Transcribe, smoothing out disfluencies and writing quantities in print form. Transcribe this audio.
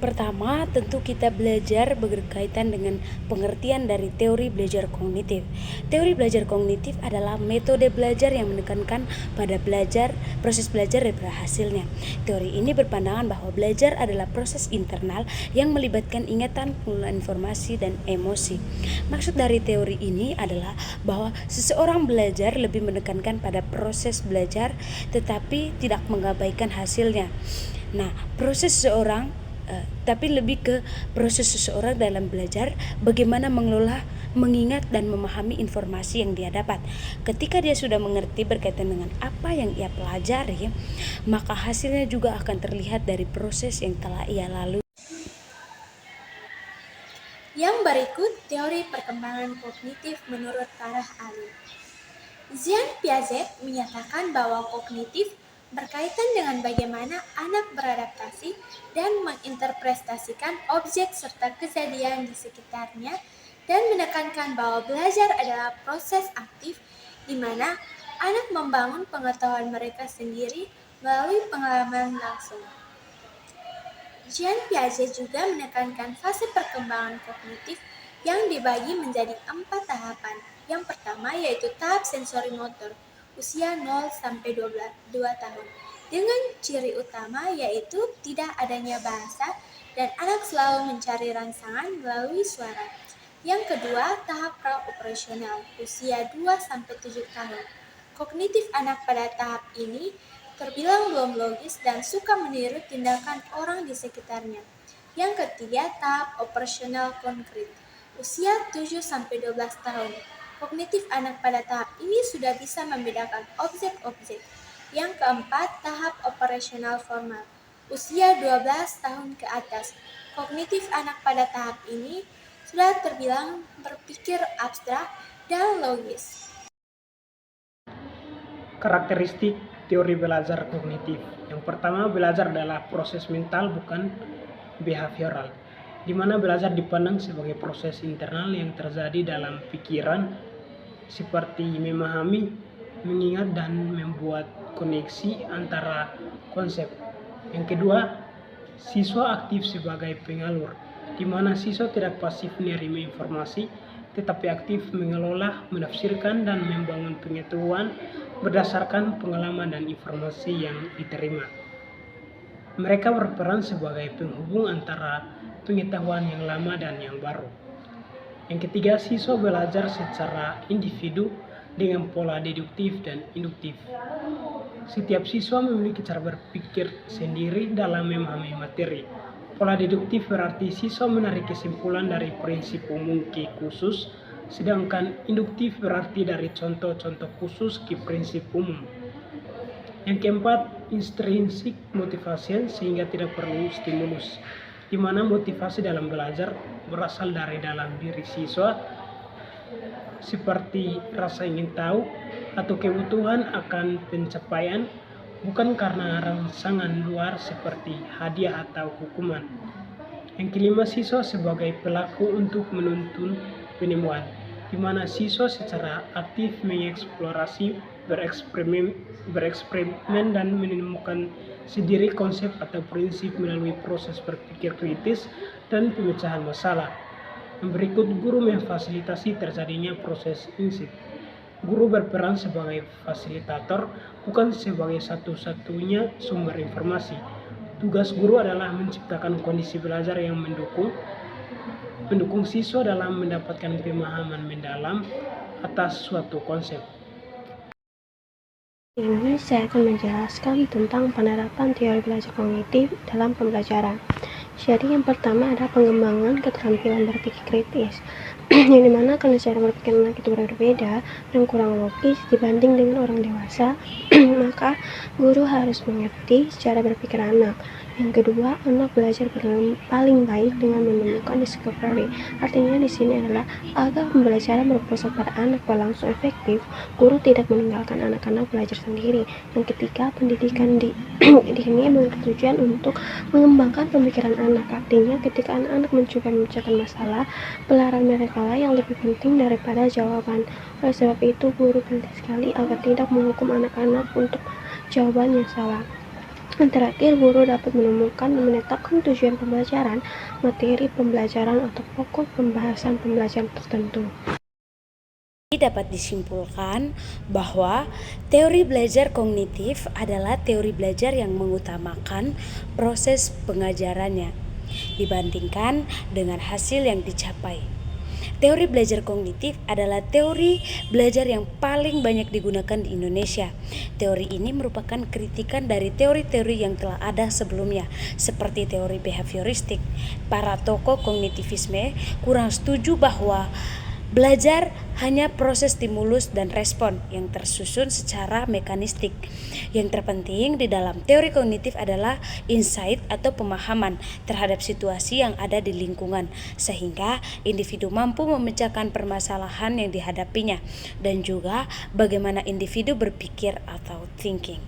Pertama, tentu kita belajar berkaitan dengan pengertian dari teori belajar kognitif. Teori belajar kognitif adalah metode belajar yang menekankan pada proses belajar daripada hasilnya. Teori ini berpandangan bahwa belajar adalah proses internal yang melibatkan ingatan, pengelolaan informasi, dan emosi. Maksud dari teori ini adalah bahwa seseorang belajar lebih menekankan pada proses belajar tetapi tidak mengabaikan hasilnya. Nah, tapi lebih ke proses seseorang dalam belajar, bagaimana mengelola, mengingat, dan memahami informasi yang dia dapat. Ketika dia sudah mengerti berkaitan dengan apa yang ia pelajari, maka hasilnya juga akan terlihat dari proses yang telah ia lalui. Yang berikut teori perkembangan kognitif menurut para ahli. Jean Piaget menyatakan bahwa kognitif berkaitan dengan bagaimana anak beradaptasi dan menginterpretasikan objek serta kejadian di sekitarnya, dan menekankan bahwa belajar adalah proses aktif di mana anak membangun pengetahuan mereka sendiri melalui pengalaman langsung. Jean Piaget juga menekankan fase perkembangan kognitif yang dibagi menjadi 4 tahapan. Yang pertama yaitu tahap sensori motor, usia 0-2 tahun, dengan ciri utama yaitu tidak adanya bahasa dan anak selalu mencari rangsangan melalui suara. Yang kedua, tahap pra-operasional, usia 2-7 tahun. Kognitif anak pada tahap ini terbilang belum logis dan suka meniru tindakan orang di sekitarnya. Yang ketiga, tahap operasional konkret, usia 7-12 tahun. Kognitif anak pada tahap ini sudah bisa membedakan objek-objek. Yang keempat, tahap operasional formal, usia 12 tahun ke atas. Kognitif anak pada tahap ini sudah terbilang berpikir abstrak dan logis. Karakteristik teori belajar kognitif. Yang pertama, belajar adalah proses mental bukan behavioral, di mana belajar dipandang sebagai proses internal yang terjadi dalam pikiran, seperti memahami, mengingat, dan membuat koneksi antara konsep. Yang kedua, siswa aktif sebagai pengalur, di mana siswa tidak pasif menerima informasi, tetapi aktif mengelola, menafsirkan, dan membangun pengetahuan berdasarkan pengalaman dan informasi yang diterima. Mereka berperan sebagai penghubung antara pengetahuan yang lama dan yang baru. Yang ketiga, siswa belajar secara individu dengan pola deduktif dan induktif. Setiap siswa memiliki cara berpikir sendiri dalam memahami materi. Pola deduktif berarti siswa menarik kesimpulan dari prinsip umum ke khusus, sedangkan induktif berarti dari contoh-contoh khusus ke prinsip umum. Yang keempat, intrinsic motivation, sehingga tidak perlu stimulus, di mana motivasi dalam belajar berasal dari dalam diri siswa, seperti rasa ingin tahu atau kebutuhan akan pencapaian, bukan karena rangsangan luar seperti hadiah atau hukuman. Yang kelima, siswa sebagai pelaku untuk menuntun penemuan, di mana siswa secara aktif mengeksplorasi, bereksperimen dan menemukan sendiri konsep atau prinsip melalui proses berpikir kritis dan pemecahan masalah. Yang berikut, guru memfasilitasi terjadinya proses insight. Guru berperan sebagai fasilitator, bukan sebagai satu-satunya sumber informasi. Tugas guru adalah menciptakan kondisi belajar yang mendukung siswa dalam mendapatkan pemahaman mendalam atas suatu konsep. Ini saya akan menjelaskan tentang penerapan teori belajar kognitif dalam pembelajaran. Jadi yang pertama ada pengembangan keterampilan berpikir kritis, yang dimana karena cara berpikir anak itu berbeda dan kurang logis dibanding dengan orang dewasa, maka guru harus mengerti cara berpikir anak. Yang kedua, anak belajar paling baik dengan menemukan discovery. Artinya di sini adalah agar pembelajaran berpusat pada anak berlangsung efektif, guru tidak meninggalkan anak-anak belajar sendiri. Yang ketiga, pendidikan di ini bertujuan untuk mengembangkan pemikiran anak. Artinya ketika anak-anak mencoba memecahkan masalah, pelajaran mereka lah yang lebih penting daripada jawaban. Oleh sebab itu, guru penting sekali agar tidak menghukum anak-anak untuk jawaban yang salah. Yang terakhir, guru dapat menemukan dan menetapkan tujuan pembelajaran, materi pembelajaran, atau pokok pembahasan pembelajaran tertentu. Dapat disimpulkan bahwa teori belajar kognitif adalah teori belajar yang mengutamakan proses pengajarannya dibandingkan dengan hasil yang dicapai. Teori belajar kognitif adalah teori belajar yang paling banyak digunakan di Indonesia. Teori ini merupakan kritikan dari teori-teori yang telah ada sebelumnya, seperti teori behavioristik. Para tokoh kognitivisme kurang setuju bahwa belajar hanya proses stimulus dan respon yang tersusun secara mekanistik. Yang terpenting di dalam teori kognitif adalah insight atau pemahaman terhadap situasi yang ada di lingkungan, sehingga individu mampu memecahkan permasalahan yang dihadapinya, dan juga bagaimana individu berpikir atau thinking.